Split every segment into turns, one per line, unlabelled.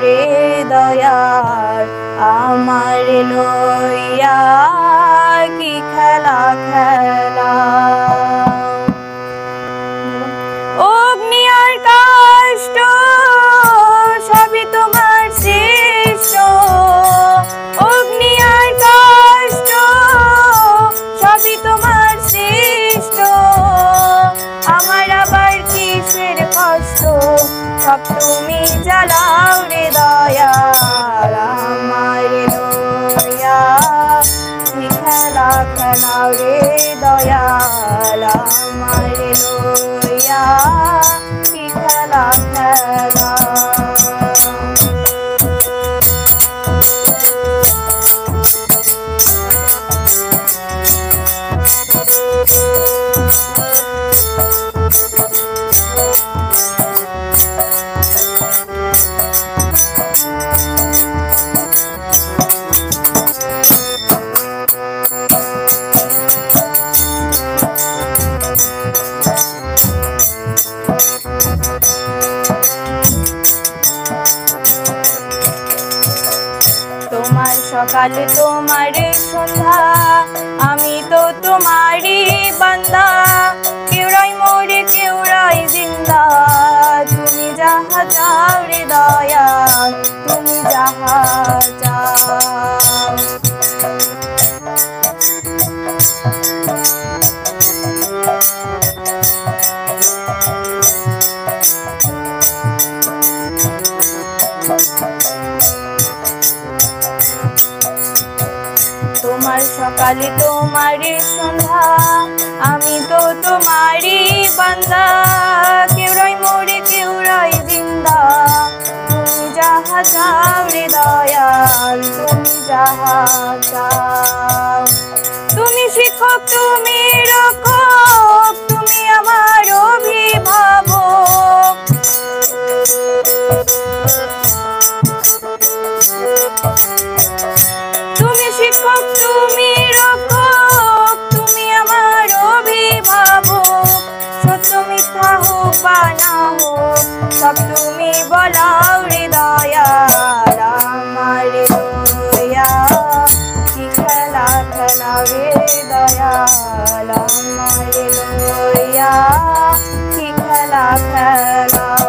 রে দয়াল আমার লইয়া কি খেলা খেলাও। অগ্নি আর কাষ্ঠ সবই তোমার সৃষ্ট, অগ্নি আর কাষ্ঠ সবই তোমার সৃষ্ট, আমার আবার কিসের কষ্ট সব তুমি জ্বালাও রে দয়াল আমার লইয়া কি খেলা খেলাও রে দয়াল আমার লইয়া কি খেলা খেলাও। তোমার সকাল তোমার সন্ধ্যা আমি তো তোমারই বান্দা, কেউরাই মরে কেউরাই জিন্দা, তুমি যাহা চাও রে দয়াল তুমি যাহা চাও। তোমার সকালে তোমার সন্ধ্যা আমি তো তোমারই বান্দা, কেউরাই মরে কেউরাই জিন্দা, তুমি যাহা চাও রে দয়াল তুমি যাহা চাও। তুমি শিক্ষক তুমি রক্ষক তুমি আমার অভিভাবক, তুমি শিক্ষক তুমি রক্ষক তুমি আমার অভিভাবক, সত্য মিথ্যা হোক বা না হোক সব তুমি বলাও রে দয়াল আমার লইয়া কি খেলা খেলাও রে দয়াল আমার লইয়া কি খেলা খেলাও।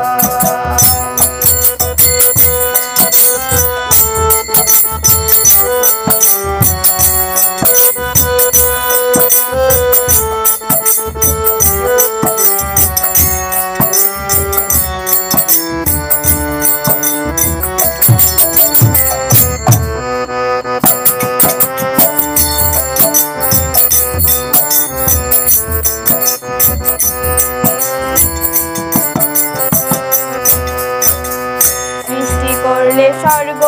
সৃষ্টি করলে স্বর্গ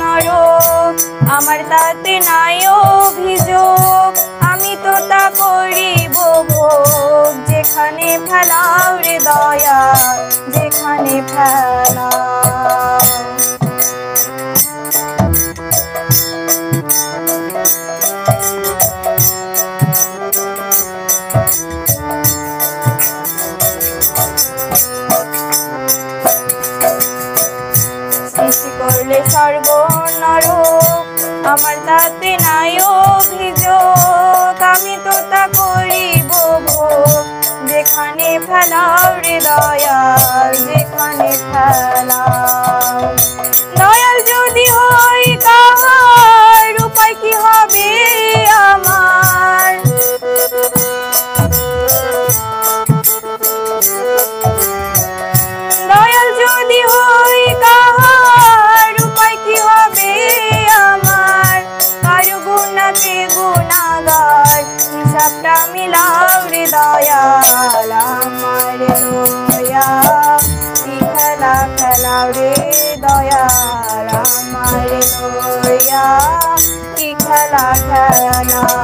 নরক আমার তাতে নাই অভিযোগ, আমি তো তা করিব ভোগ যেখানে ফেলাও রে দয়াল যেখানে ফেলাও। সৃষ্টি করলে স্বর্গ নরক আমার তাতে নাই অভিযোগ, আমি তো তা করিব ভোগ যেখানে ফেলাও রে দয়াল যেখানে ফেলাও। দয়াল যদি হই কাহার উপায় কি হবে আমার, দয়াল যদি হই কাহার উপায় কি হবে আমার, কারো গুণাতে গুণাগার হিসাবটা মিলাও রে দয়াল আমার লইয়া কি খেলা খেলাও রে দয়াল আমার লইয়া কি খেলা খেলাও।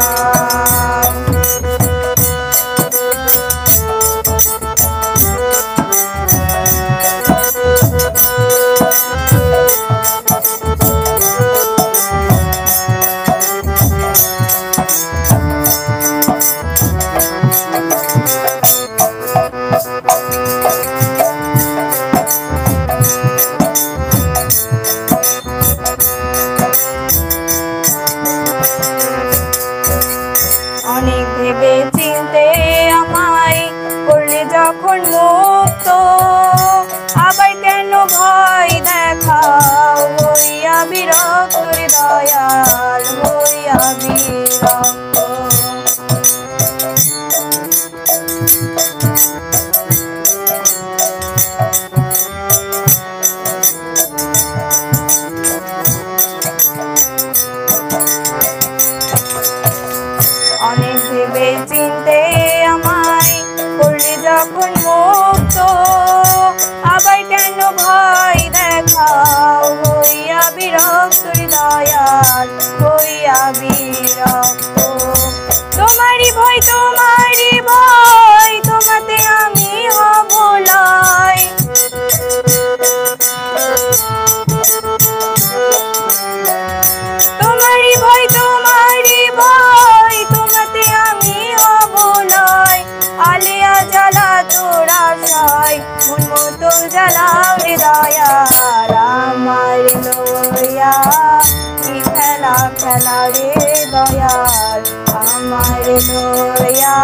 খেলা রে দয়াল আমার লইয়া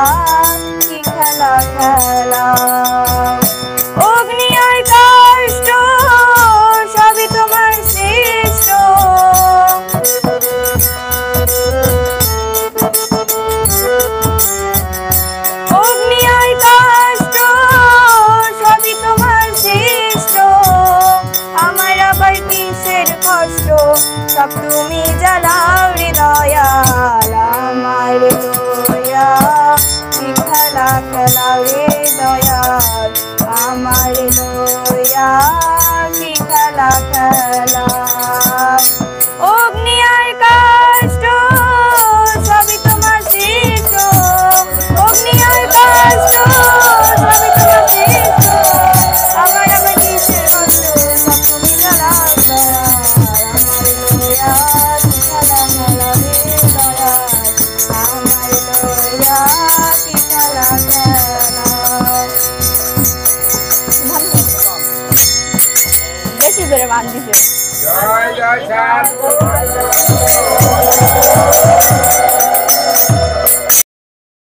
কি খেলা খেলা অগ্নি আর কাষ্ঠ সবই তোমার সৃষ্ট অগ্নি আর কাষ্ঠ সবই তোমার সৃষ্ট আমার আবার কিসের কষ্ট সব তুমি জ্বালাও রে দয়াল আমার লইয়া কি খেলা খেলা রে দয়াল আমার লইয়া কি খেলা খেলা অগ্নি আর কাষ্ঠ সবই তোমার সৃষ্ট অগ্নি আর কাষ্ঠ সবই তোমার সৃষ্ট আমার আবার কিসের কষ্ট সব তুমি জ্বালাও দয়াল আমার লইয়া কি খেলা খেলা রে দয়াল আমার লইয়া কি খেলা খেলা বেশি জোরে মান দিছে।
জয় জয়